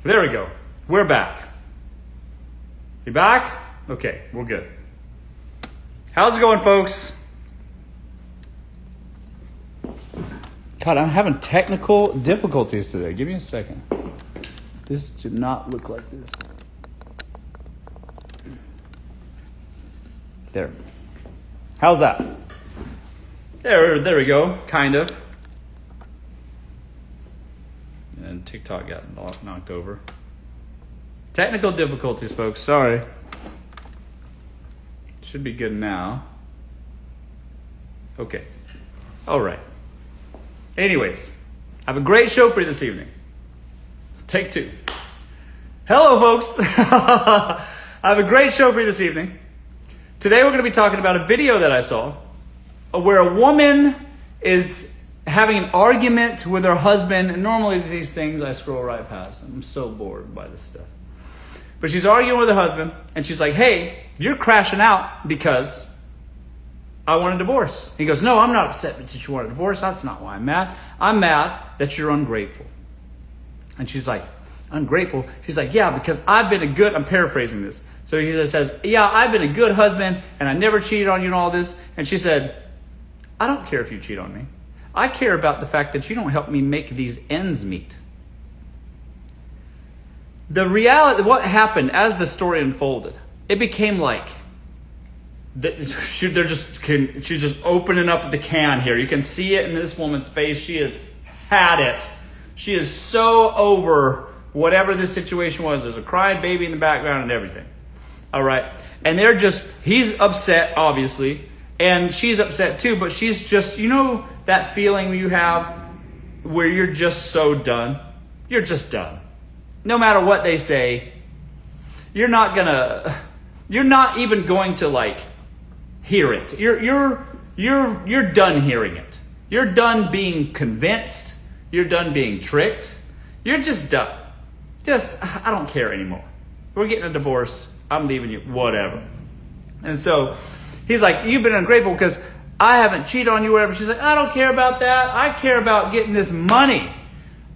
There we go. We're back. You back? Okay, we're good. How's it going, folks? God, I'm having technical difficulties today. Give me a second. This did not look like this. There. How's that? There we go. Kind of. And TikTok got knocked over. Technical difficulties, folks. Sorry. Should be good now. Okay. All right. Anyways, I have a great show for you this evening. Take two. Hello, folks. I have a great show for you this evening. Today we're going to be talking about a video that I saw where a woman is having an argument with her husband. And normally these things I scroll right past. I'm so bored by this stuff. But she's arguing with her husband, and she's like, hey, you're crashing out because I want a divorce. He goes, no, I'm not upset that you want a divorce. That's not why I'm mad. I'm mad that you're ungrateful. And she's like, ungrateful? She's like, yeah, because I've been a good, I'm paraphrasing this. So he says, yeah, I've been a good husband, and I never cheated on you and all this. And she said, I don't care if you cheat on me. I care about the fact that you don't help me make these ends meet. The reality, what happened as the story unfolded, it became like, she's just opening up the can here. You can see it in this woman's face. She has had it. She is so over whatever this situation was. There's a crying baby in the background and everything. All right. And he's upset, obviously. And she's upset too, but she's just, you know that feeling you have where you're just so done? You're just done. No matter what they say, you're not even going to like hear it. You're done hearing it. You're done being convinced. You're done being tricked. You're just done. I don't care anymore. We're getting a divorce. I'm leaving you, whatever. And so he's like, you've been ungrateful because I haven't cheated on you, whatever. She's like, I don't care about that. I care about getting this money.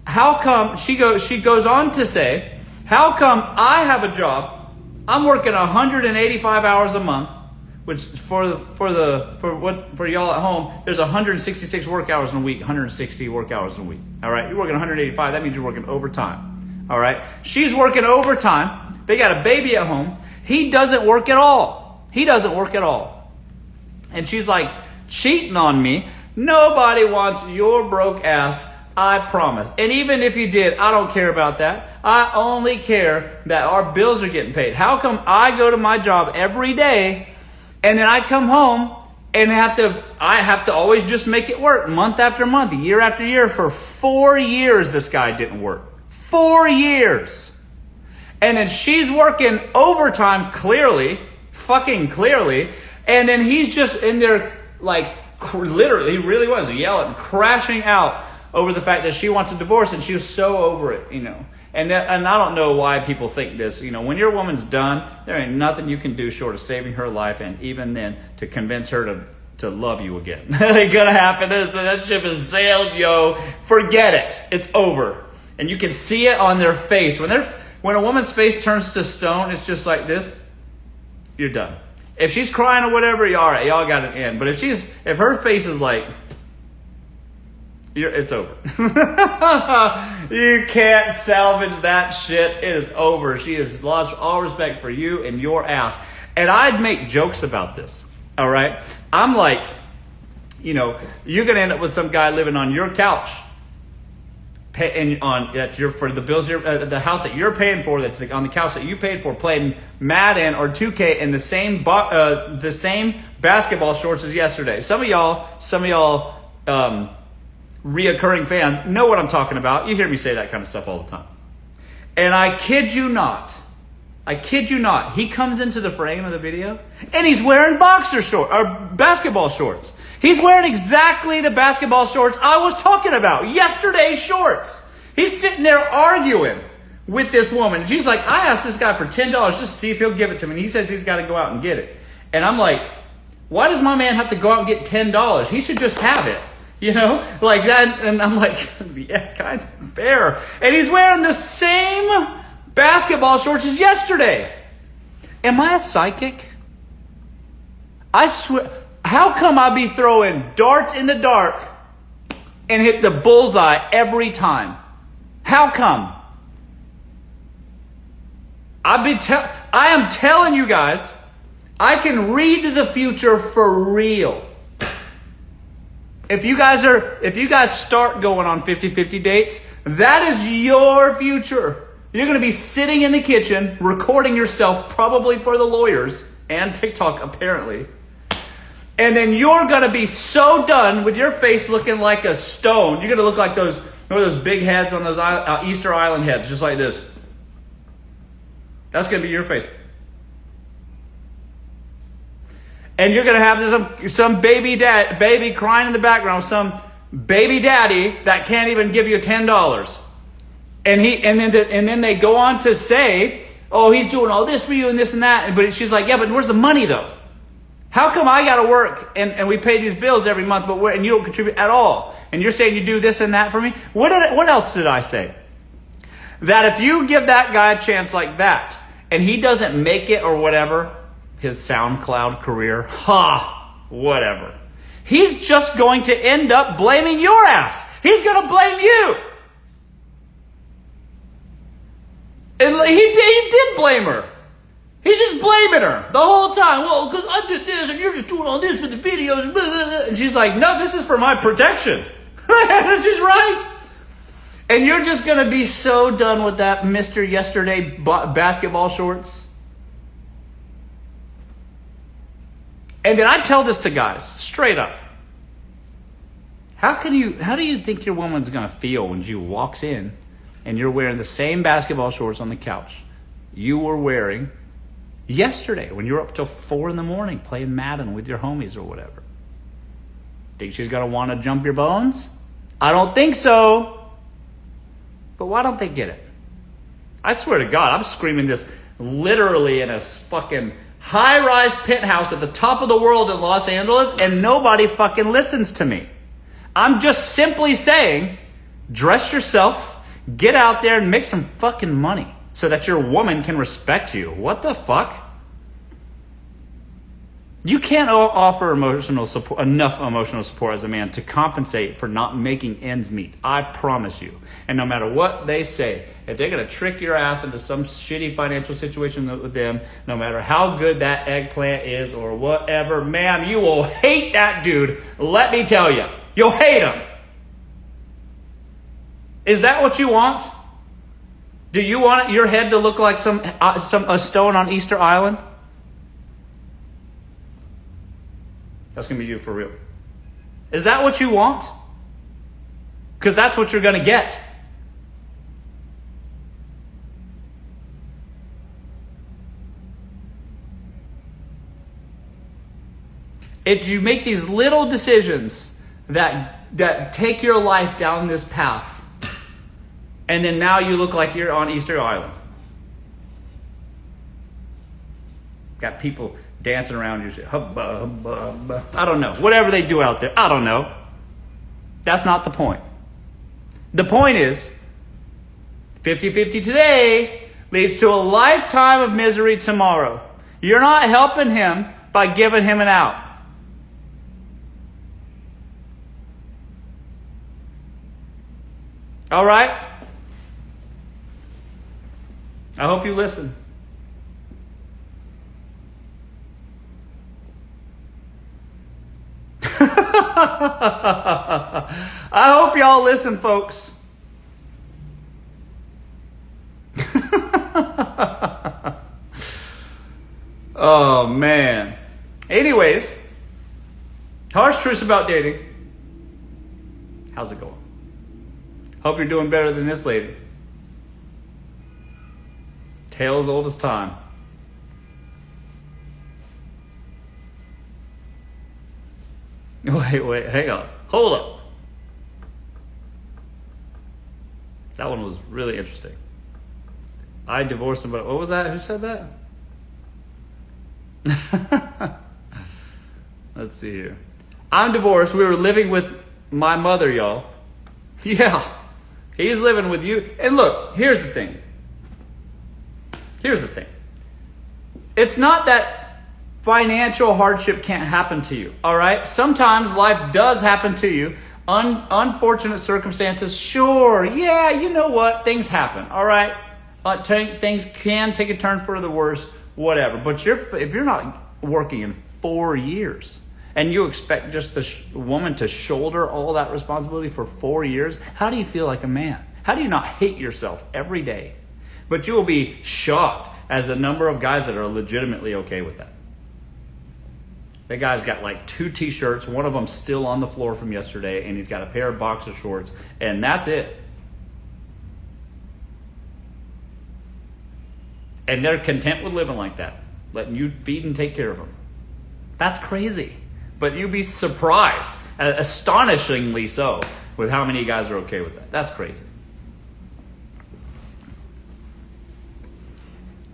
How come, she goes on to say, how come I have a job, I'm working 185 hours a month, which for y'all at home, there's 166 work hours in a week, 160 work hours in a week. All right, you're working 185, that means you're working overtime. All right, she's working overtime. They got a baby at home. He doesn't work at all. And she's like, cheating on me. Nobody wants your broke ass, I promise. And even if you did, I don't care about that. I only care that our bills are getting paid. How come I go to my job every day and then I come home and I have to always just make it work month after month, year after year? For 4 years, this guy didn't work. 4 years. And then she's working overtime, fucking clearly. And then he's just in there like literally, he really was yelling, crashing out over the fact that she wants a divorce, and she was so over it, you know. And I don't know why people think this. You know, when your woman's done, there ain't nothing you can do short of saving her life, and even then to convince her to love you again. It ain't gonna happen. That ship has sailed, yo. Forget it. It's over. And you can see it on their face. When a woman's face turns to stone, it's just like this. You're done. If she's crying or whatever, all right, y'all got it in. But if her face is like, it's over. You can't salvage that shit. It is over. She has lost all respect for you and your ass. And I'd make jokes about this. All right. I'm like, you know, you're going to end up with some guy living on your couch. For the bills, the house that you're paying for, that's on the couch that you paid for, playing Madden or 2K in the same basketball shorts as yesterday. Some of y'all, reoccurring fans know what I'm talking about. You hear me say that kind of stuff all the time. And I kid you not, he comes into the frame of the video and he's wearing boxer shorts or basketball shorts. He's wearing exactly the basketball shorts I was talking about, yesterday's shorts. He's sitting there arguing with this woman. She's like, I asked this guy for $10 just to see if he'll give it to me. And he says he's got to go out and get it. And I'm like, why does my man have to go out and get $10? He should just have it. You know, like that. And I'm like, yeah, kind of fair. And he's wearing the same basketball shorts is yesterday. Am I a psychic? I swear. How come I be throwing darts in the dark and hit the bullseye every time? How come? I am telling you guys, I can read the future for real. If you guys start going on 50-50 dates, that is your future. You're going to be sitting in the kitchen, recording yourself, probably for the lawyers and TikTok apparently. And then you're going to be so done with your face looking like a stone. You're going to look like those big heads on those Easter Island heads, just like this. That's going to be your face. And you're going to have some baby crying in the background, some baby daddy that can't even give you $10. And then they go on to say, oh, he's doing all this for you and this and that. But she's like, yeah, but where's the money though? How come I got to work and we pay these bills every month, and you don't contribute at all? And you're saying you do this and that for me? What else did I say? That if you give that guy a chance like that, and he doesn't make it or whatever, his SoundCloud career, whatever. He's just going to end up blaming your ass. He's going to blame you. And he did blame her. He's just blaming her the whole time. Well, because I did this and you're just doing all this with the videos. And, blah, blah, blah. And she's like, no, this is for my protection. She's right. And you're just going to be so done with that Mr. Yesterday basketball shorts. And then I tell this to guys straight up. How do you think your woman's going to feel when she walks in and you're wearing the same basketball shorts on the couch you were wearing yesterday when you were up till 4 a.m. playing Madden with your homies or whatever? Think she's going to want to jump your bones? I don't think so. But why don't they get it? I swear to God, I'm screaming this literally in a fucking high-rise penthouse at the top of the world in Los Angeles, and nobody fucking listens to me. I'm just simply saying, dress yourself, get out there and make some fucking money so that your woman can respect you. What the fuck? You can't offer enough emotional support as a man to compensate for not making ends meet. I promise you. And no matter what they say, if they're going to trick your ass into some shitty financial situation with them, no matter how good that eggplant is or whatever, ma'am, you will hate that dude. Let me tell you. You'll hate him. Is that what you want? Do you want your head to look like a stone on Easter Island? That's going to be you for real. Is that what you want? Because that's what you're going to get. You make these little decisions that take your life down this path. And then now you look like you're on Easter Island. Got people dancing around you. Hubba, hubba, hubba. I don't know. Whatever they do out there. I don't know. That's not the point. The point is, 50-50 today leads to a lifetime of misery tomorrow. You're not helping him by giving him an out. All right? I hope you listen. I hope y'all listen, folks. Oh, man. Anyways, harsh truths about dating. How's it going? Hope you're doing better than this lady. Tale as old as time. Wait, hang on. Hold up. That one was really interesting. I divorced him, but what was that? Who said that? Let's see here. I'm divorced. We were living with my mother, y'all. Yeah. He's living with you. And look, here's the thing. Here's the thing. It's not that financial hardship can't happen to you, all right? Sometimes life does happen to you. Unfortunate circumstances, sure. Yeah, you know what? Things happen, all right? Things can take a turn for the worse, whatever. But if you're not working in 4 years and you expect just the woman to shoulder all that responsibility for 4 years, how do you feel like a man? How do you not hate yourself every day? But you will be shocked as the number of guys that are legitimately okay with that. That guy's got like 2 t-shirts, one of them still on the floor from yesterday, and he's got a pair of boxer shorts, and that's it. And they're content with living like that, letting you feed and take care of them. That's crazy. But you'd be surprised, astonishingly so, with how many guys are okay with that. That's crazy.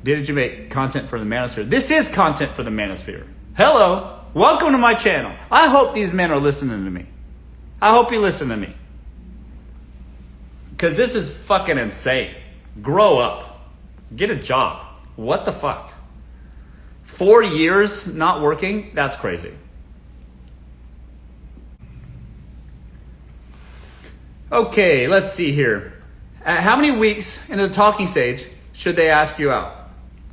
Did you make content for the manosphere? This is content for the manosphere. Hello. Welcome to my channel. I hope these men are listening to me. I hope you listen to me. Because this is fucking insane. Grow up. Get a job. What the fuck? 4 years not working? That's crazy. Okay, let's see here. How many weeks into the talking stage should they ask you out?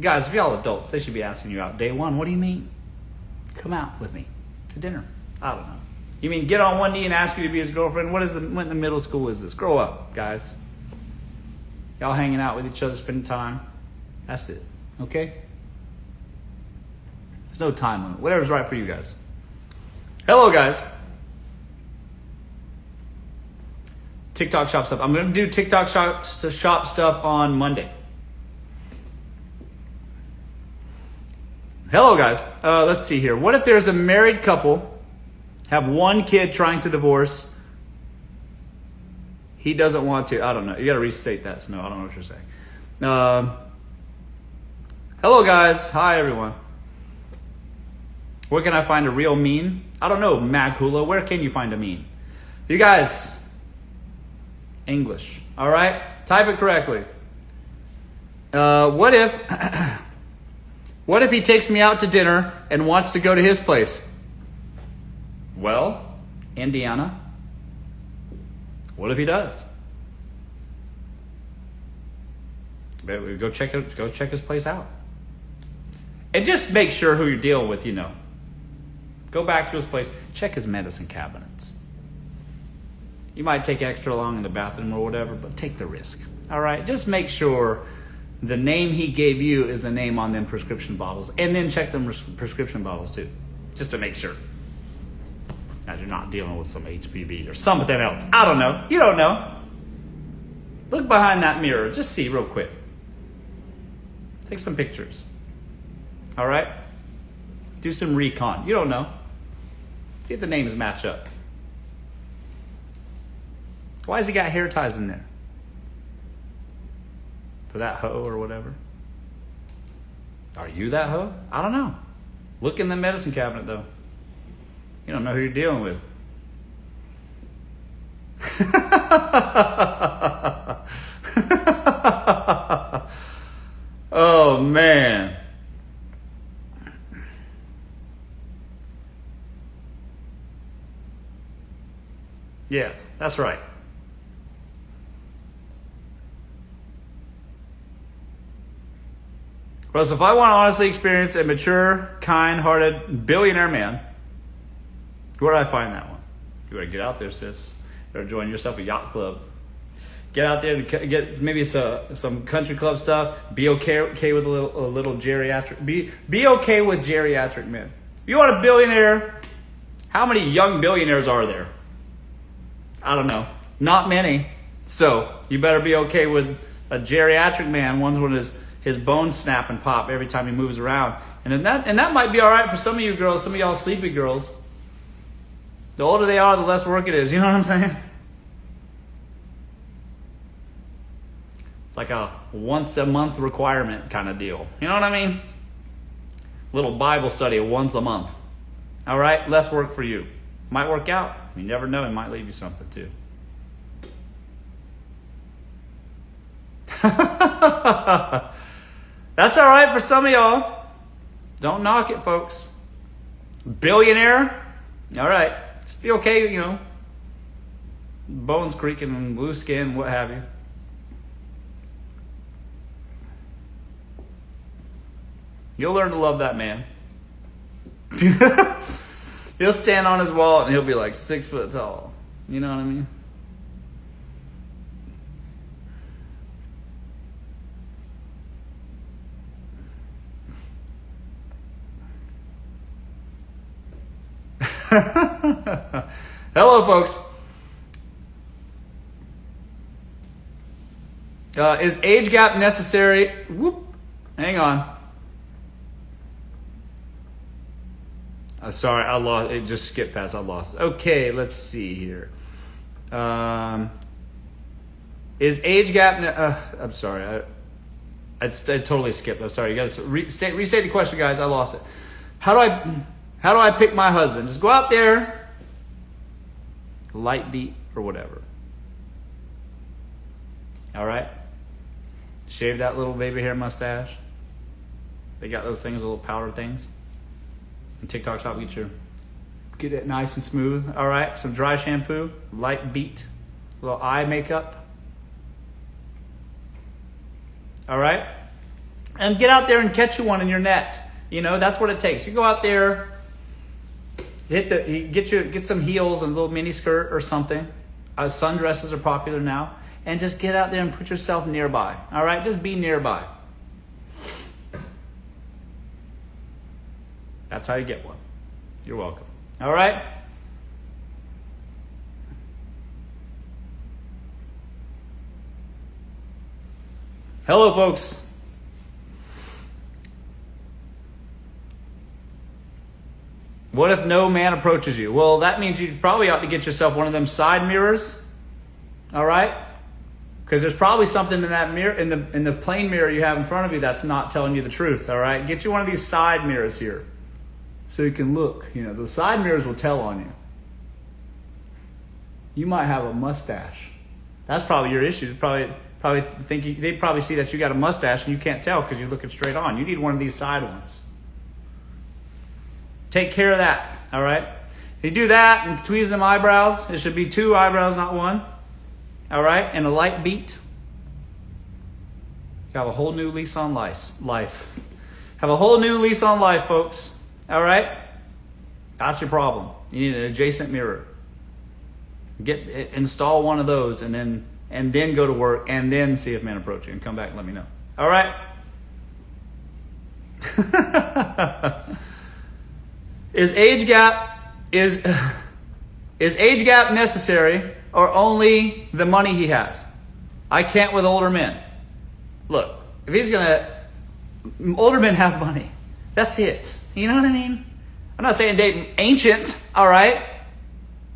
Guys, if y'all adults, they should be asking you out day one. What do you mean? Come out with me to dinner. I don't know. You mean get on one knee and ask you to be his girlfriend? What in the middle school is this? Grow up, guys. Y'all hanging out with each other, spending time. That's it. Okay? There's no time limit. Whatever's right for you guys. Hello, guys. TikTok shop stuff. I'm going to do TikTok shop stuff on Monday. Hello, guys. Let's see here. What if there's a married couple, have 1 kid trying to divorce? He doesn't want to. I don't know. You got to restate that, Snow. I don't know what you're saying. Hello, guys. Hi, everyone. Where can I find a real meme? I don't know, Maghula. Where can you find a meme? You guys, English. All right? Type it correctly. What if... What if he takes me out to dinner and wants to go to his place? Well, Indiana. What if he does? Go check his place out. And just make sure who you're dealing with, you know. Go back to his place. Check his medicine cabinets. You might take extra long in the bathroom or whatever, but take the risk. All right? Just make sure the name he gave you is the name on them prescription bottles. And then check them prescription bottles too. Just to make sure. Now you're not dealing with some HPV or something else. I don't know. You don't know. Look behind that mirror. Just see real quick. Take some pictures. All right? Do some recon. You don't know. See if the names match up. Why has he got hair ties in there? For that hoe or whatever? Are you that hoe? I don't know. Look in the medicine cabinet, though. You don't know who you're dealing with. Oh, man. Yeah, that's right. Russ, if I want to honestly experience a mature, kind-hearted billionaire man, where do I find that one? You gotta get out there, sis. You gotta join yourself a yacht club. Get out there and get maybe some country club stuff. Be okay with a little geriatric. Be okay with geriatric men. You want a billionaire? How many young billionaires are there? I don't know. Not many. So you better be okay with a geriatric man. One's when his bones snap and pop every time he moves around. And that might be all right for some of you girls, some of y'all sleepy girls. The older they are, the less work it is. You know what I'm saying? It's like a once a month requirement kind of deal. You know what I mean? Little Bible study once a month. All right? Less work for you. Might work out. You never know. It might leave you something too. That's all right for some of y'all. Don't knock it, folks. Billionaire? All right. Just be okay, you know. Bones creaking and blue skin, what have you. You'll learn to love that man. He'll stand on his wallet and he'll be like 6 foot tall. You know what I mean? Hello, folks. Is age gap necessary? Whoop. Hang on. Sorry, I lost. It just skipped past. I lost. Okay, let's see here. Is age gap? I'm sorry. I totally skipped. I'm sorry. You got to restate the question, guys. I lost it. How do I pick my husband? Just go out there, light beat or whatever. All right. Shave that little baby hair mustache. They got those things, little powder things. And TikTok shop, get it nice and smooth. All right, some dry shampoo, light beat, little eye makeup. All right, and get out there and catch you one in your net. You know, that's what it takes. You go out there, get some heels and a little mini skirt or something. Sundresses are popular now, and just get out there and put yourself nearby. All right, just be nearby. That's how you get one. You're welcome. All right? Hello, folks. What if no man approaches you? Well, that means you probably ought to get yourself one of them side mirrors. All right? Because there's probably something in that mirror, in the plain mirror you have in front of you, that's not telling you the truth. All right? Get you one of these side mirrors here. So you can look, you know, the side mirrors will tell on you. You might have a mustache. That's probably your issue. They probably see that you got a mustache and you can't tell because you're looking straight on. You need one of these side ones. Take care of that, all right? If you do that and tweeze them eyebrows, it should be 2 eyebrows, not 1. All right, and a light beat. You have a whole new lease on life. Have a whole new lease on life, folks. All right? That's your problem. You need an adjacent mirror. Install one of those and then go to work and then see if men approach you and come back and let me know. All right? Is age gap necessary or only the money he has? I can't with older men. Look, if older men have money. That's it. You know what I mean? I'm not saying date ancient, all right?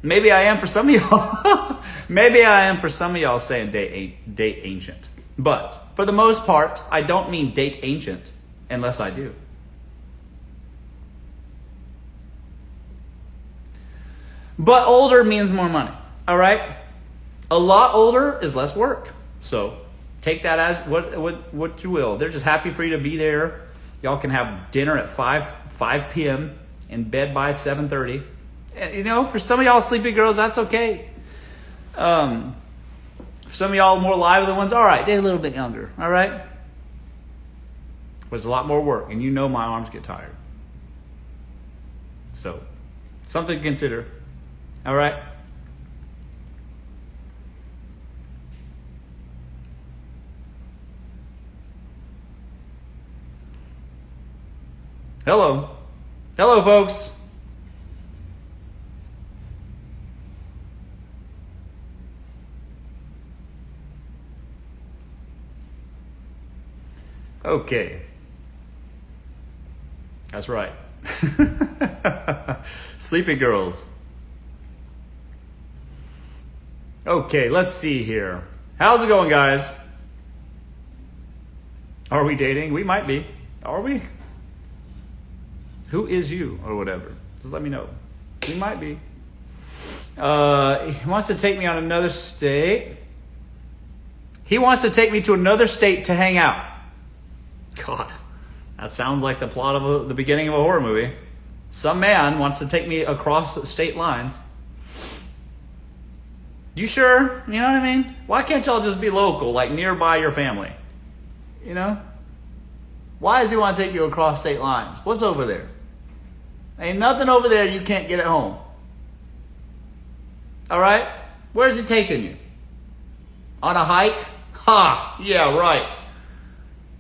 Maybe I am for some of y'all. Maybe I am for some of y'all saying date ancient. But for the most part, I don't mean date ancient unless I do. But older means more money, all right? A lot older is less work. So take that as what you will. They're just happy for you to be there. Y'all can have dinner at 5 p.m. in bed by 7:30. And, you know, for some of y'all sleepy girls, that's okay. For some of y'all more lively ones, all right, they're a little bit younger, all right? But it's a lot more work, and you know my arms get tired. So, something to consider, all right? Hello. Hello, folks. Okay. That's right. Sleepy girls. Okay, let's see here. How's it going, guys? Are we dating? We might be. Are we? Who is you or whatever? Just let me know. We might be. He wants to take me on another state. He wants to take me to another state to hang out. God, that sounds like the plot of the beginning of a horror movie. Some man wants to take me across state lines. You sure? You know what I mean? Why can't y'all just be local, like nearby your family? You know? Why does he want to take you across state lines? What's over there? Ain't nothing over there you can't get at home. All right? Where's he taking you? On a hike? Ha! Yeah, right.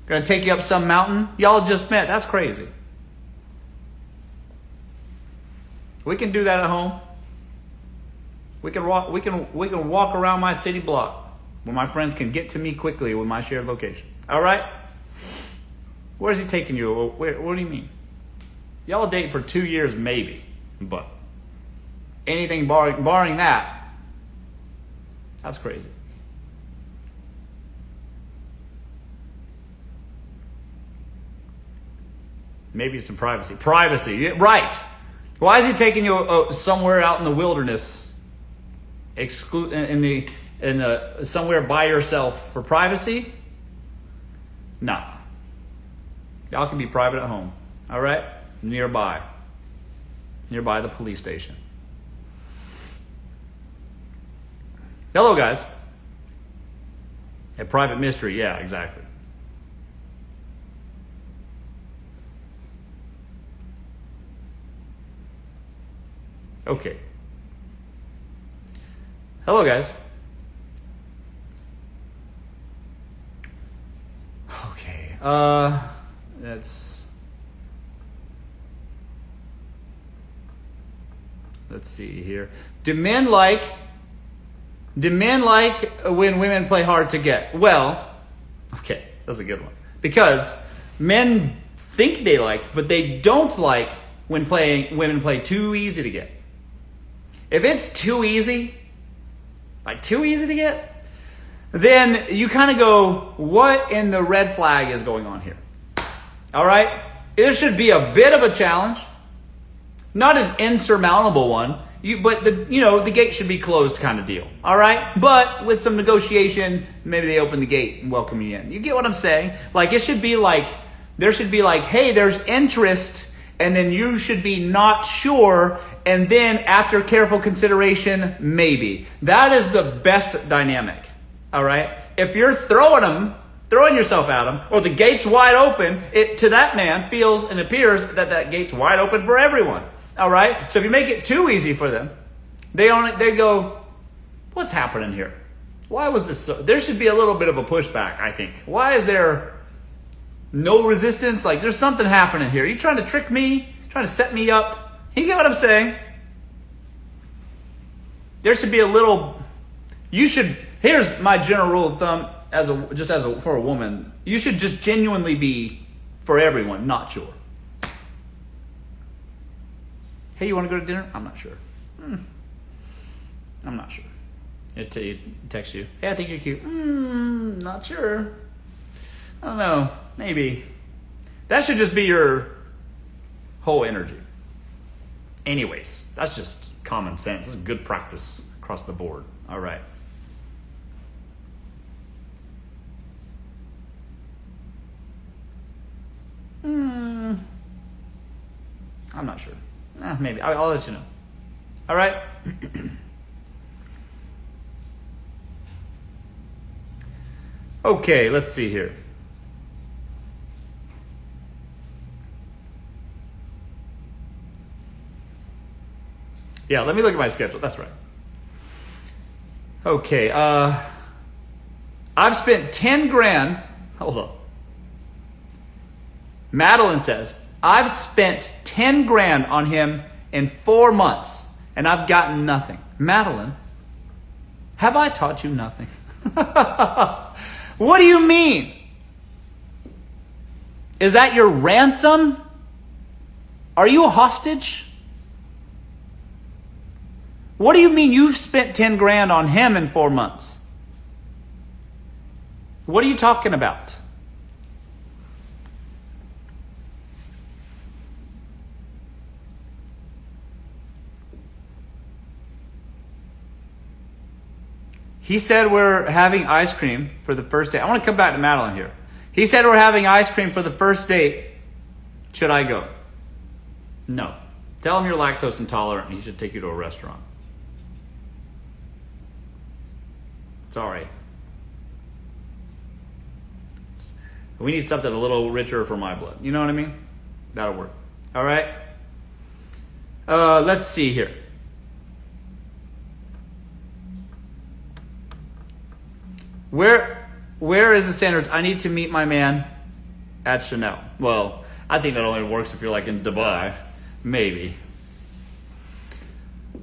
Gonna take you up some mountain? Y'all just met. That's crazy. We can do that at home. We can walk around my city block where my friends can get to me quickly with my shared location. All right? Where's he taking you? What do you mean? Y'all date for 2 years maybe, but anything barring that, that's crazy. Maybe some privacy. Privacy, right. Why is he taking you somewhere out in the wilderness, somewhere by yourself for privacy? Nah. Y'all can be private at home, all right? Nearby the police station. Hello, guys. A private mystery, yeah, exactly. Okay. Hello, guys. Okay. Let's see here. Do men like when women play hard to get? Well, okay, that's a good one. Because men think they like, but they don't like when women play too easy to get. If it's too easy to get, then you kind of go, what in the red flag is going on here? All right? There should be a bit of a challenge, not an insurmountable one, but the gate should be closed kind of deal. All right? But with some negotiation, maybe they open the gate and welcome you in. You get what I'm saying? Like there should be like, hey, there's interest, and then you should be not sure, and then after careful consideration, maybe. That is the best dynamic. All right? If you're throwing yourself at them, or the gate's wide open, it to that man feels and appears that gate's wide open for everyone. All right? So if you make it too easy for them, they go, what's happening here? Why was this so? There should be a little bit of a pushback, I think. Why is there no resistance? Like there's something happening here. Are you trying to trick me? Trying to set me up? You get what I'm saying? There should be a little. Here's my general rule of thumb for a woman. You should just genuinely be for everyone, not sure. Hey, you want to go to dinner? I'm not sure. I'm not sure. It text you. Hey, I think you're cute. Not sure. I don't know. Maybe. That should just be your whole energy. Anyways, that's just common sense. This is good practice across the board. All right. I'm not sure. Maybe. I'll let you know. All right? Okay, let's see here. Yeah, let me look at my schedule. That's right. Okay, I've spent 10 grand. Hold on. Madeline says, I've spent 10 grand on him in 4 months, and I've gotten nothing. Madeline, have I taught you nothing? What do you mean? Is that your ransom? Are you a hostage? What do you mean you've spent 10 grand on him in 4 months? What are you talking about? He said we're having ice cream for the first day. I want to come back to Madeline here. He said we're having ice cream for the first date. Should I go? No. Tell him you're lactose intolerant and he should take you to a restaurant. Sorry. We need something a little richer for my blood. You know what I mean? That'll work. All right? Let's see here. Where is the standards? I need to meet my man at Chanel. Well, I think that only works if you're like in Dubai. Maybe.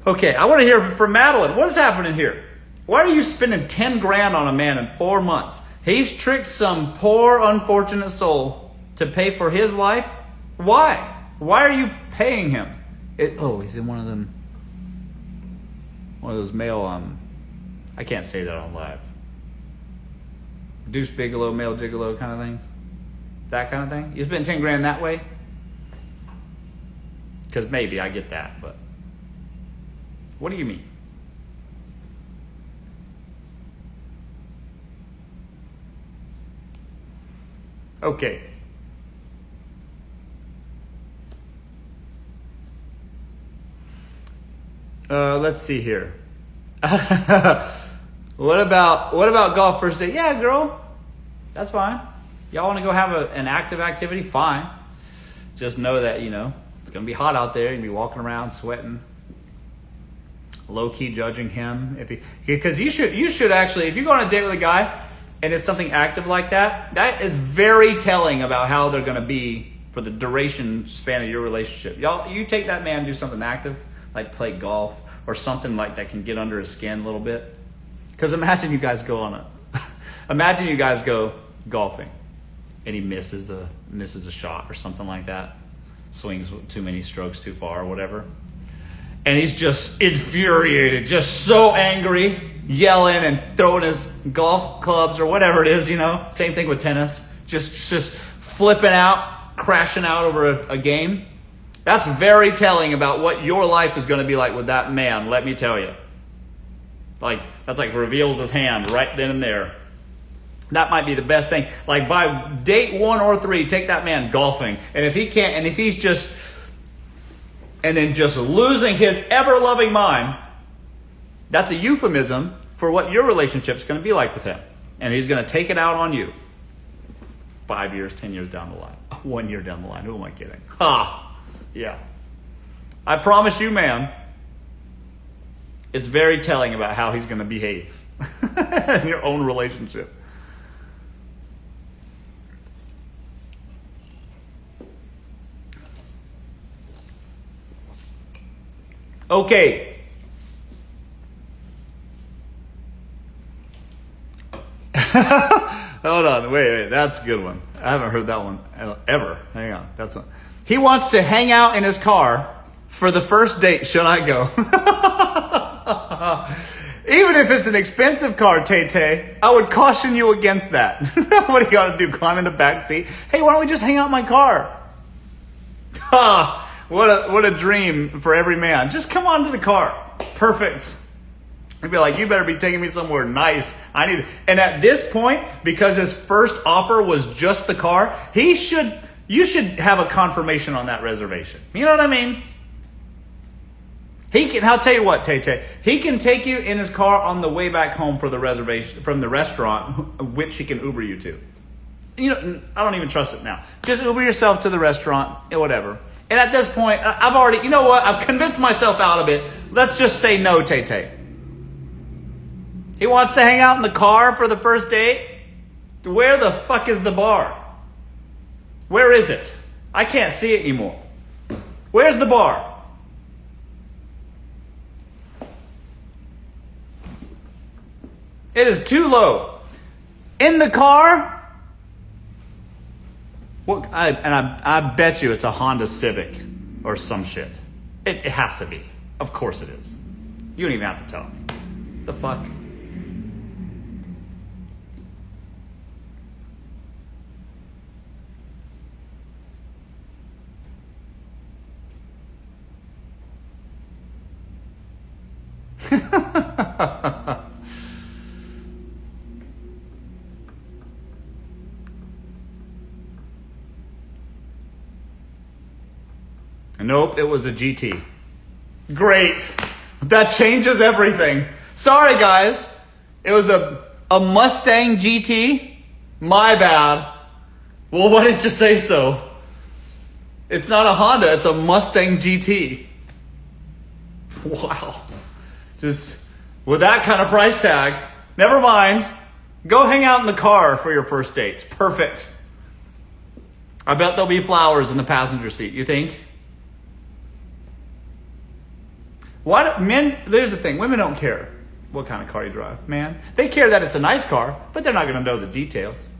Okay, I want to hear from Madeline. What is happening here? Why are you spending 10 grand on a man in 4 months? He's tricked some poor, unfortunate soul to pay for his life? Why? Why are you paying him? He's in one of those male, I can't say that on live. Deuce Bigelow, male gigolo kind of things? That kind of thing? You spend 10 grand that way? Because maybe, I get that, but what do you mean? Okay. Let's see here. What about golf first date? Yeah, girl, that's fine. Y'all want to go have an active activity? Fine. Just know that, it's going to be hot out there. You're going to be walking around sweating, low-key judging him. Because you should actually, if you go on a date with a guy and it's something active like that, that is very telling about how they're going to be for the duration span of your relationship. You take that man and do something active, like play golf or something like that can get under his skin a little bit. Because imagine you guys go golfing and he misses a shot or something like that, swings too many strokes too far or whatever, and he's just infuriated, just so angry, yelling and throwing his golf clubs or whatever it is, same thing with tennis, just flipping out, crashing out over a game. That's very telling about what your life is going to be like with that man, let me tell you. That's reveals his hand right then and there. That might be the best thing. Like by date 1 or 3, take that man golfing. And if he can't, and if he's just losing his ever-loving mind, that's a euphemism for what your relationship's going to be like with him. And he's going to take it out on you. 5 years, 10 years down the line. 1 year down the line. Who am I kidding? Yeah. I promise you, man, it's very telling about how he's going to behave in your own relationship. Okay. Hold on. Wait. That's a good one. I haven't heard that one ever. Hang on. That's one. He wants to hang out in his car for the first date. Should I go? Even if it's an expensive car, Tay-Tay, I would caution you against that. What do you got to do? Climb in the back seat? Hey, why don't we just hang out in my car? What a dream for every man. Just come on to the car. Perfect. He'd be like, you better be taking me somewhere nice. And at this point, because his first offer was just the car, you should have a confirmation on that reservation. You know what I mean? I'll tell you what, Tay-Tay. He can take you in his car on the way back home for the reservation from the restaurant, which he can Uber you to. I don't even trust it now. Just Uber yourself to the restaurant, whatever. And at this point, I've convinced myself out of it. Let's just say no, Tay-Tay. He wants to hang out in the car for the first date? Where the fuck is the bar? Where is it? I can't see it anymore. Where's the bar? It is too low. In the car? I bet you it's a Honda Civic or some shit. It has to be. Of course it is. You don't even have to tell me. The fuck? Nope, it was a GT. Great. That changes everything. Sorry, guys. It was a Mustang GT? My bad. Well, why didn't you say so? It's not a Honda, it's a Mustang GT. Wow. Just with that kind of price tag, never mind. Go hang out in the car for your first date. Perfect. I bet there'll be flowers in the passenger seat, you think? There's the thing, women don't care what kind of car you drive, man. They care that it's a nice car, but they're not going to know the details.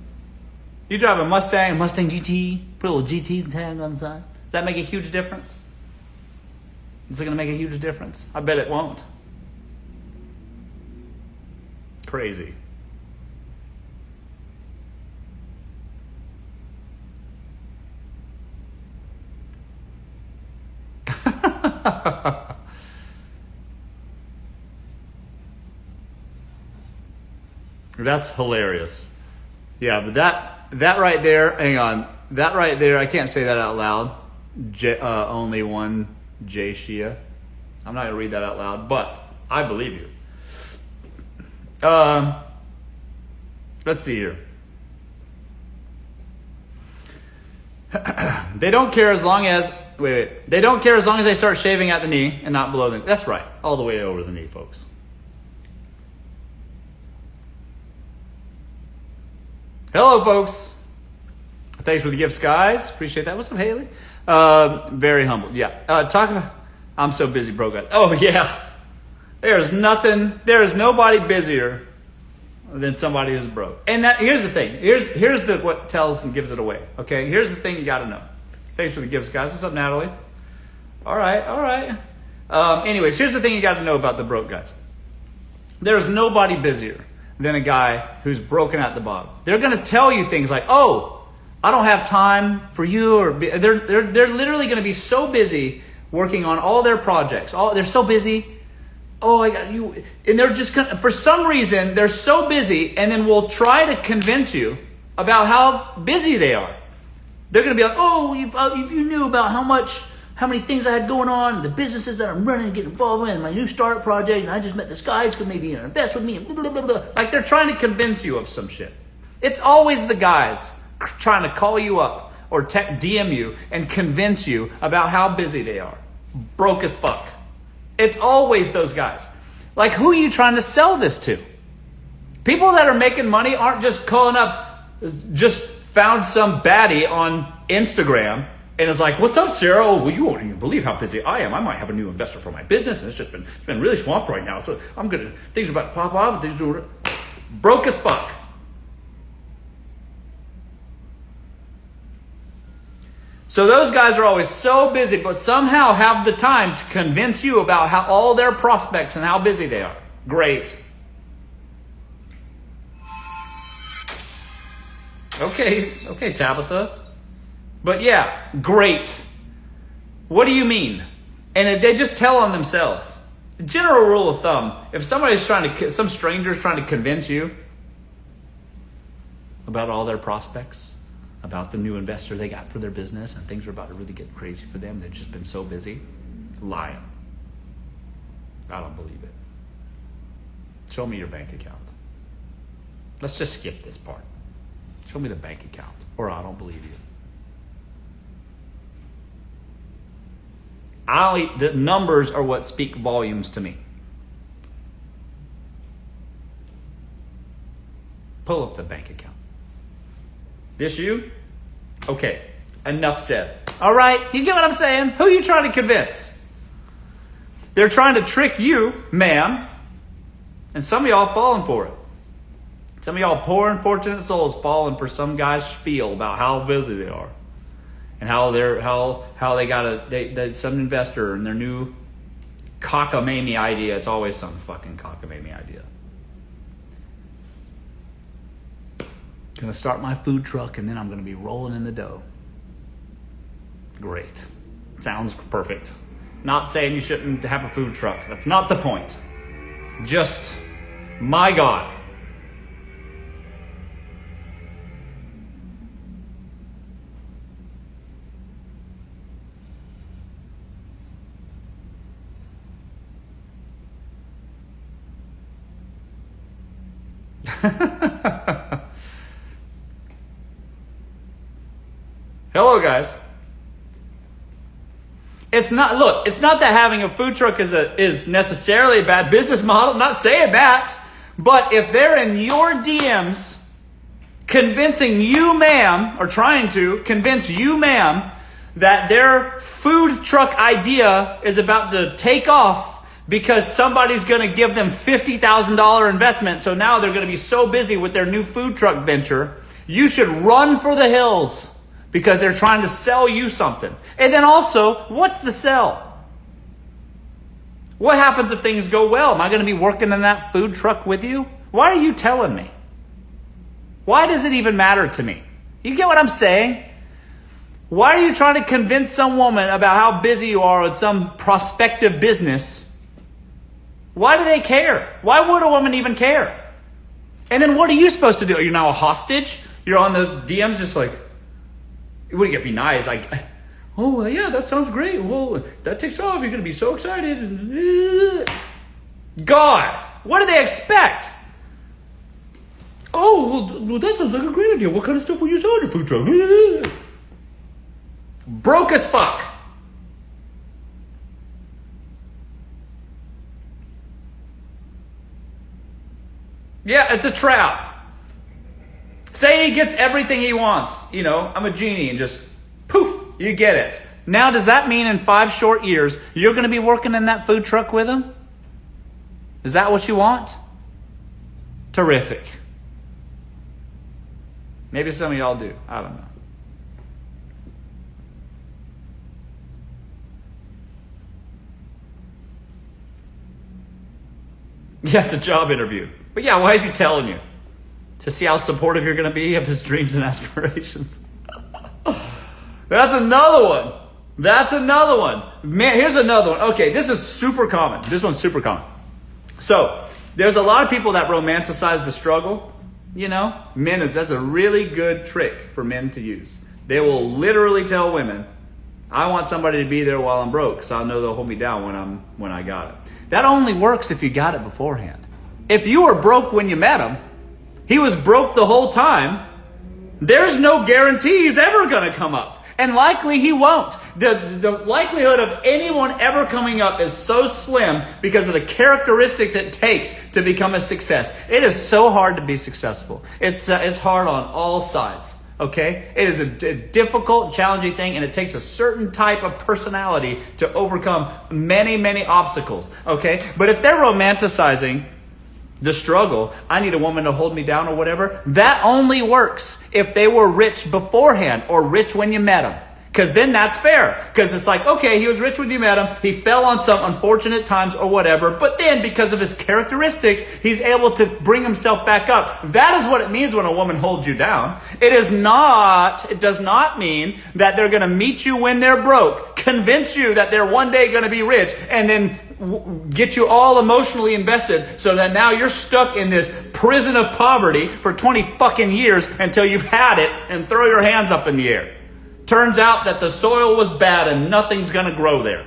You drive a Mustang GT, put a little GT tag on the side. Does that make a huge difference? Is it going to make a huge difference? I bet it won't. Crazy. That's hilarious. Yeah, but that right there, hang on. That right there, I can't say that out loud. Only one J Shia. I'm not going to read that out loud, but I believe you. Let's see here. They don't care as long as They don't care as long as they start shaving at the knee and not below the knee. That's right, all the way over the knee, folks. Hello, folks. Thanks for the gifts, guys. Appreciate that. What's up, Haley? Very humble. Yeah. Talking about, I'm so busy, bro, guys. Oh, yeah. There is nobody busier than somebody who's broke. And here's the thing. Here's what tells and gives it away. Okay. Here's the thing you got to know. Thanks for the gifts, guys. What's up, Natalie? All right. Anyways, here's the thing you got to know about the broke guys. There's nobody busier than a guy who's broken at the bottom. They're going to tell you things like, "Oh, I don't have time for you," or they're literally going to be so busy working on all their projects. They're so busy. Oh, I got you, and they're just for some reason they're so busy, and then will try to convince you about how busy they are. They're going to be like, "Oh, if you knew about how many things I had going on, the businesses that I'm running and get involved in, my new startup project, and I just met this guy who's going to maybe invest with me," and blah, blah, blah, blah. Like they're trying to convince you of some shit. It's always the guys trying to call you up or DM you and convince you about how busy they are. Broke as fuck. It's always those guys. Like, who are you trying to sell this to? People that are making money aren't just calling up, just found some baddie on Instagram and it's like, "What's up, Sarah? Oh, well, you won't even believe how busy I am. I might have a new investor for my business, and it's been really swamped right now. So things are about to pop off. Things are broke as fuck." So those guys are always so busy, but somehow have the time to convince you about how all their prospects and how busy they are. Great. Okay, Tabitha. But yeah, great. What do you mean? And they just tell on themselves. The general rule of thumb, if some stranger's trying to convince you about all their prospects, about the new investor they got for their business, and things are about to really get crazy for them, they've just been so busy, lying. I don't believe it. Show me your bank account. Let's just skip this part. Show me the bank account, or I don't believe you. The numbers are what speak volumes to me. Pull up the bank account. This you? Okay, enough said. All right, you get what I'm saying? Who are you trying to convince? They're trying to trick you, ma'am, and some of y'all falling for it. Some of y'all poor unfortunate souls falling for some guy's spiel about how busy they are. And how they got some investor and their new cockamamie idea. It's always some fucking cockamamie idea. Gonna start my food truck and then I'm gonna be rolling in the dough. Great. Sounds perfect. Not saying you shouldn't have a food truck. That's not the point. Just, my God. Hello, guys. It's not that having a food truck is necessarily a bad business model. I'm not saying that. But if they're in your DMs convincing you, ma'am, or trying to convince you, ma'am, that their food truck idea is about to take off because somebody's going to give them $50,000 investment, so now they're going to be so busy with their new food truck venture, you should run for the hills because they're trying to sell you something. And then also, what's the sell? What happens if things go well? Am I going to be working in that food truck with you? Why are you telling me? Why does it even matter to me? You get what I'm saying? Why are you trying to convince some woman about how busy you are with some prospective business? Why do they care? Why would a woman even care? And then what are you supposed to do? Are you now a hostage? You're on the DMs just like, would you be nice? Like, oh, yeah, that sounds great. Well, if that takes off, you're going to be so excited. God, what do they expect? Oh, well, that sounds like a great idea. What kind of stuff will you sell in your food truck? Broke as fuck. Yeah, it's a trap. Say he gets everything he wants. You know, I'm a genie and just poof, you get it. Now, does that mean in 5 short years, you're going to be working in that food truck with him? Is that what you want? Terrific. Maybe some of y'all do. I don't know. Yeah, it's a job interview. But yeah, why is he telling you? To see how supportive you're going to be of his dreams and aspirations. That's another one. That's another one. Man, here's another one. Okay, this is super common. This one's super common. So, there's a lot of people that romanticize the struggle. You know, that's a really good trick for men to use. They will literally tell women, I want somebody to be there while I'm broke, so I know they'll hold me down when I got it. That only works if you got it beforehand. If you were broke when you met him, he was broke the whole time, there's no guarantee he's ever going to come up. And likely he won't. The likelihood of anyone ever coming up is so slim because of the characteristics it takes to become a success. It is so hard to be successful. It's hard on all sides. Okay? It is a difficult, challenging thing, and it takes a certain type of personality to overcome many, many obstacles. Okay? But if they're romanticizing the struggle, I need a woman to hold me down or whatever, that only works if they were rich beforehand or rich when you met him. Because then that's fair. Because it's like, okay, he was rich when you met him. He fell on some unfortunate times or whatever. But then because of his characteristics, he's able to bring himself back up. That is what it means when a woman holds you down. It does not mean that they're going to meet you when they're broke, convince you that they're one day going to be rich, and then get you all emotionally invested so that now you're stuck in this prison of poverty for 20 fucking years until you've had it and throw your hands up in the air. Turns out that the soil was bad and nothing's going to grow there.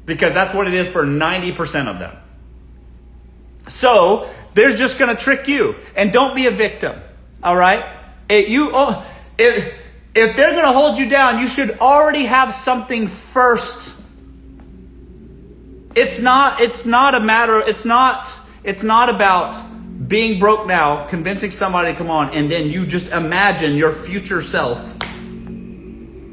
Because that's what it is for 90% of them. So, they're just going to trick you. And don't be a victim. All right? If they're going to hold you down, you should already have something first. It's not about being broke now, convincing somebody to come on, and then you just imagine your future self.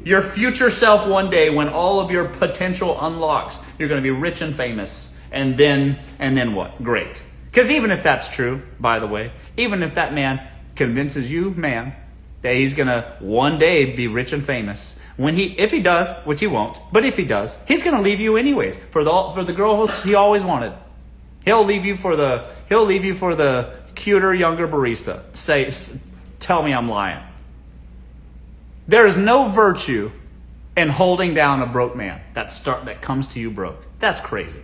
Your future self one day when all of your potential unlocks, you're going to be rich and famous. And then what? Great. Because even if that's true, by the way, even if that man convinces you, ma'am, that he's going to one day be rich and famous, if he does, which he won't, but if he does, he's going to leave you anyways for the girl he always wanted. He'll leave you for the cuter, younger barista. Tell me I'm lying. There is no virtue in holding down a broke man that comes to you broke. That's crazy.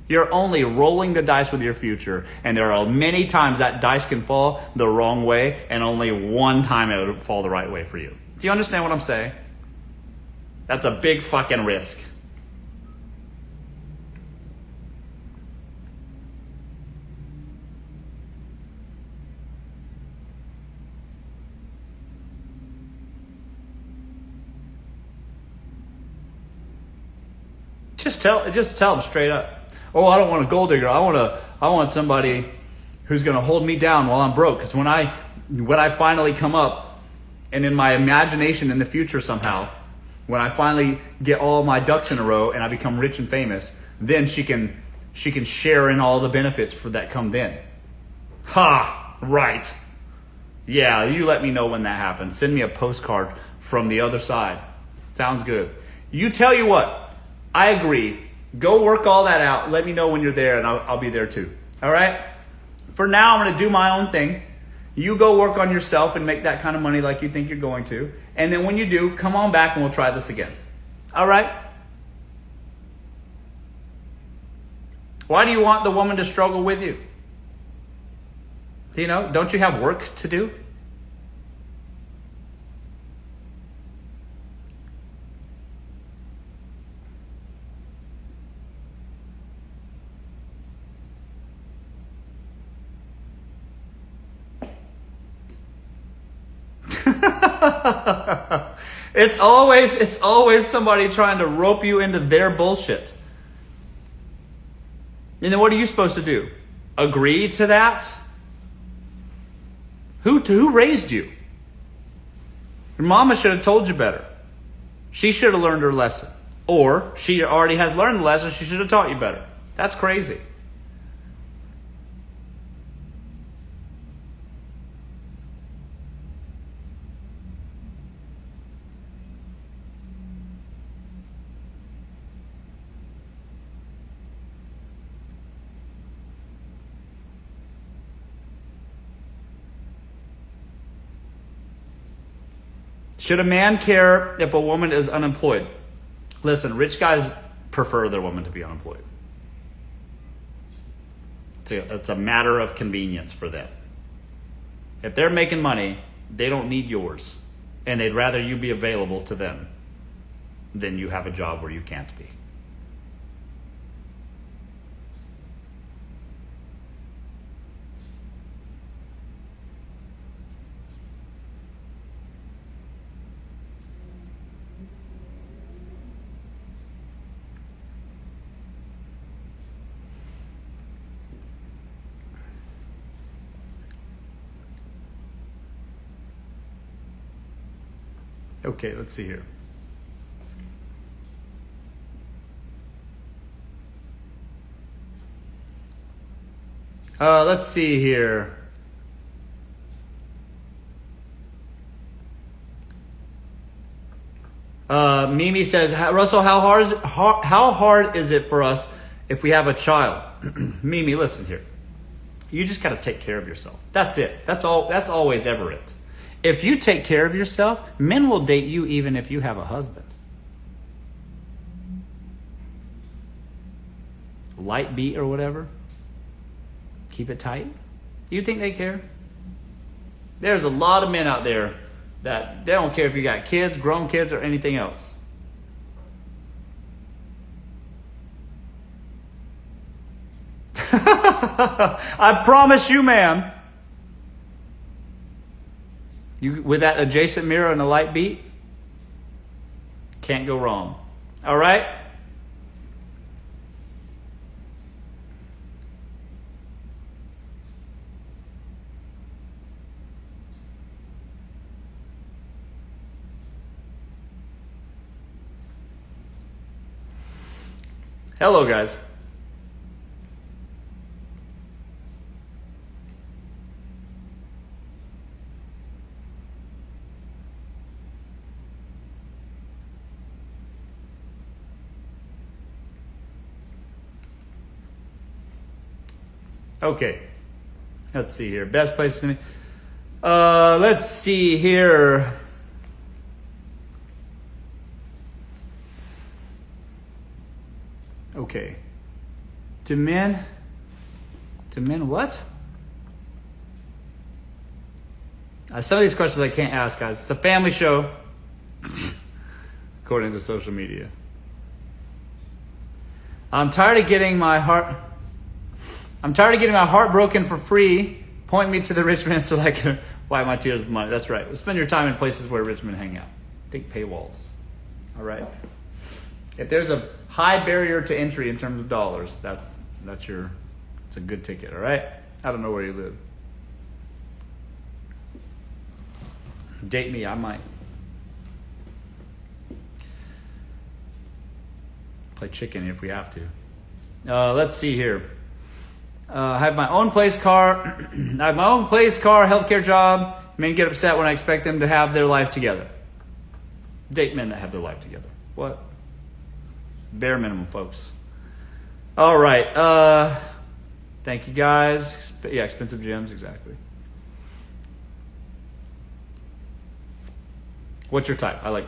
You're only rolling the dice with your future, and there are many times that dice can fall the wrong way, and only one time it would fall the right way for you. Do you understand what I'm saying? That's a big fucking risk. Just tell them straight up. Oh, I don't want a gold digger. I want somebody who's going to hold me down while I'm broke. Because when I finally come up, and in my imagination in the future somehow, when I finally get all my ducks in a row and I become rich and famous, then she can share in all the benefits for that come then. Ha! Right. Yeah, you let me know when that happens. Send me a postcard from the other side. Sounds good. Tell you what, I agree. Go work all that out. Let me know when you're there, and I'll be there too. All right? For now, I'm going to do my own thing. You go work on yourself and make that kind of money like you think you're going to. And then when you do, come on back and we'll try this again. All right? Why do you want the woman to struggle with you? Don't you have work to do? It's always somebody trying to rope you into their bullshit. And then what are you supposed to do? Agree to that? Who raised you? Your mama should have told you better. She should have learned her lesson. Or she already has learned the lesson, she should have taught you better. That's crazy. Should a man care if a woman is unemployed? Listen, rich guys prefer their woman to be unemployed. It's a matter of convenience for them. If they're making money, they don't need yours. And they'd rather you be available to them than you have a job where you can't be. Okay, let's see here. Let's see here. Mimi says, Russell, how hard is it for us if we have a child? Mimi, listen here. You just got to take care of yourself. That's it. That's all. That's always ever it. If you take care of yourself, men will date you even if you have a husband. Light beat or whatever. Keep it tight. You think they care? There's a lot of men out there that they don't care if you got kids, grown kids, or anything else. I promise you, ma'am. You with that adjacent mirror and a light beat, can't go wrong. All right? Hello, guys. Okay, let's see here. Best place to meet. Let's see here. Okay. To men what? Some of these questions I can't ask, guys. It's a family show, according to social media. I'm tired of getting my heart broken for free. Point me to the rich men so I can wipe my tears with money. That's right. Spend your time in places where rich men hang out. Think paywalls. All right. If there's a high barrier to entry in terms of dollars, it's a good ticket, all right? I don't know where you live. Date me, I might. Play chicken if we have to. Let's see here. I have my own place, car. I have my own place, car, healthcare job. Men get upset when I expect them to have their life together. Date men that have their life together. What? Bare minimum, folks. All right. Thank you, guys. Yeah, expensive gyms, exactly. What's your type? I like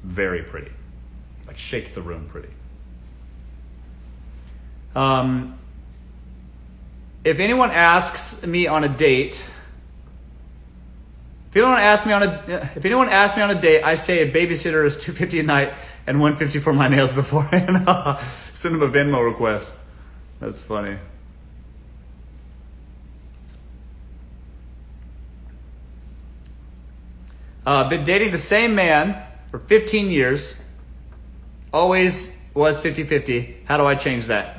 very pretty. Like shake the room pretty. If anyone asks me on a date, if anyone asks me on a date, I say a babysitter is $250 a night and $150 for my nails beforehand. Send them a Venmo request. That's funny. Been dating the same man for 15 years. Always was 50-50. How do I change that?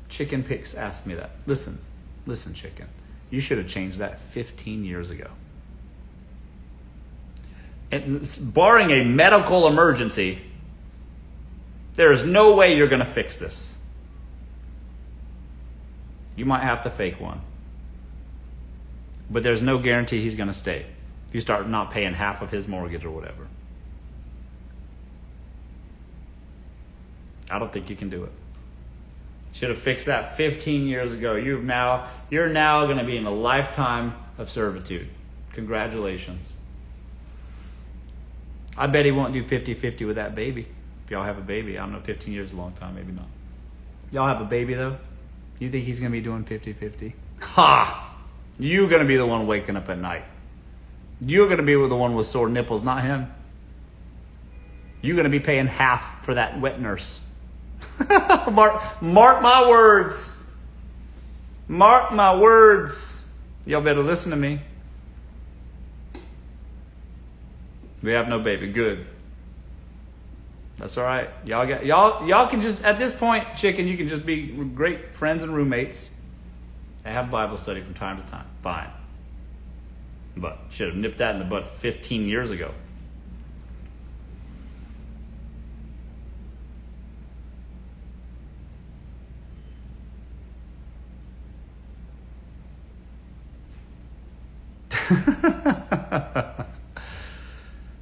Chicken Picks asked me that. Listen, chicken. You should have changed that 15 years ago. And barring a medical emergency, there is no way you're going to fix this. You might have to fake one. But there's no guarantee he's going to stay. If you start not paying half of his mortgage or whatever. I don't think you can do it. Should have fixed that 15 years ago. You're now going to be in a lifetime of servitude. Congratulations. I bet he won't do 50-50 with that baby. If y'all have a baby. I don't know, 15 years is a long time, maybe not. Y'all have a baby though? You think he's going to be doing 50-50? Ha! You're going to be the one waking up at night. You're going to be the one with sore nipples, not him. You're going to be paying half for that wet nurse. Mark my words. Mark my words. Y'all better listen to me. We have no baby. Good. That's all right. Y'all can just, at this point, chicken, you can just be great friends and roommates and have Bible study from time to time. Fine. But should have nipped that in the butt 15 years ago.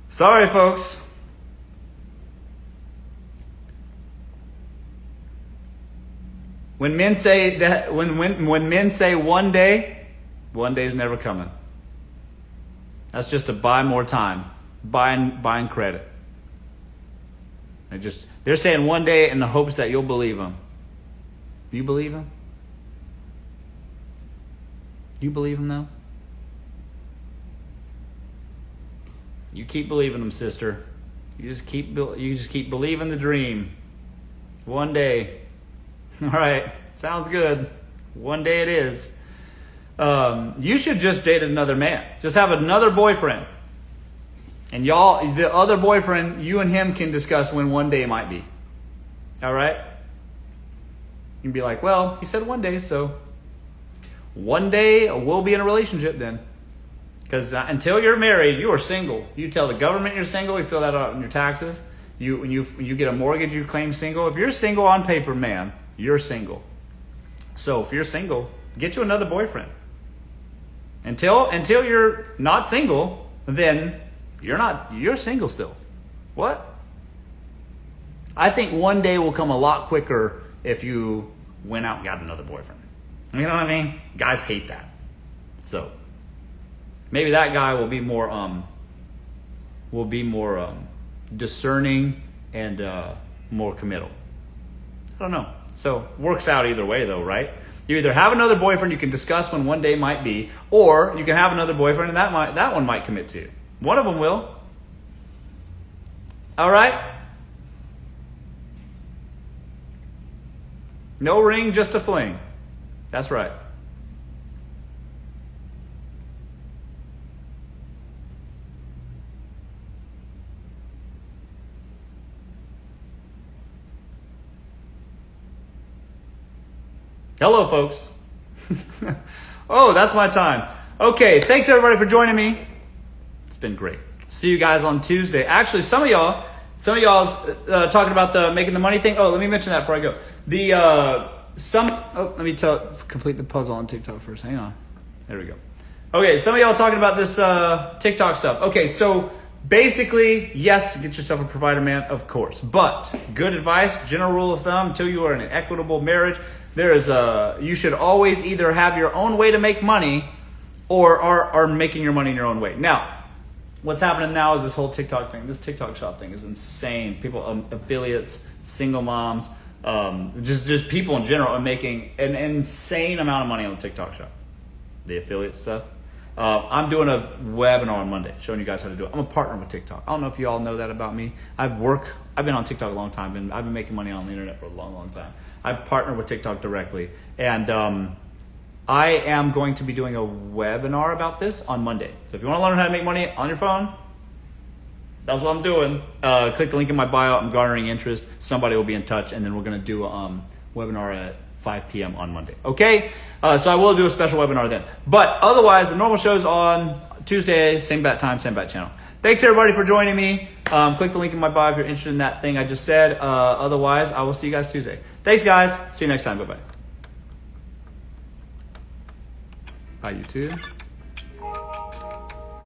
Sorry, folks. When men say that, when men say one day is never coming. That's just to buy more time, buying credit. They're saying one day in the hopes that you'll believe them. You believe them? You believe them though? You keep believing them, sister. You just keep believing the dream. One day. All right, sounds good. One day it is. You should just date another man. Just have another boyfriend. And y'all, the other boyfriend, you and him can discuss when one day might be. All right? You can be like, well, he said one day, so one day we'll be in a relationship then. Because until you're married, you are single. You tell the government you're single. You fill that out on your taxes. When you get a mortgage, you claim single. If you're single on paper, man, you're single. So if you're single, get you another boyfriend. Until you're not single, then you're single still. What? I think one day will come a lot quicker if you went out and got another boyfriend. You know what I mean? Guys hate that. So maybe that guy will be more discerning and more committal. I don't know. So works out either way though, right? You either have another boyfriend you can discuss when one day might be, or you can have another boyfriend and that one might commit to you. One of them will. All right? No ring, just a fling. That's right. Hello, folks. Oh, that's my time. Okay, thanks everybody for joining me. It's been great. See you guys on Tuesday. Actually, some of y'all's talking about the making the money thing. Oh, let me mention that before I go. Let me complete the puzzle on TikTok first. Hang on. There we go. Okay, some of y'all talking about this TikTok stuff. Okay, so basically, yes, get yourself a provider man, of course. But good advice, general rule of thumb, until you are in an equitable marriage, you should always either have your own way to make money or are making your money in your own way. Now, what's happening now is this whole TikTok thing. This TikTok shop thing is insane. People, affiliates, single moms, just people in general are making an insane amount of money on the TikTok shop. The affiliate stuff. I'm doing a webinar on Monday showing you guys how to do it. I'm a partner with TikTok. I don't know if you all know that about me. I've been on TikTok a long time, and I've been making money on the internet for a long, long time. I partner with TikTok directly, and I am going to be doing a webinar about this on Monday. So if you want to learn how to make money on your phone, that's what I'm doing. Click the link in my bio. I'm garnering interest. Somebody will be in touch, and then we're going to do a webinar at 5 p.m. on Monday. Okay? So I will do a special webinar then. But otherwise, the normal show's on Tuesday, same bat time, same bat channel. Thanks everybody for joining me. Click the link in my bio if you're interested in that thing I just said. Otherwise, I will see you guys Tuesday. Thanks, guys. See you next time. Bye-bye. Bye, YouTube.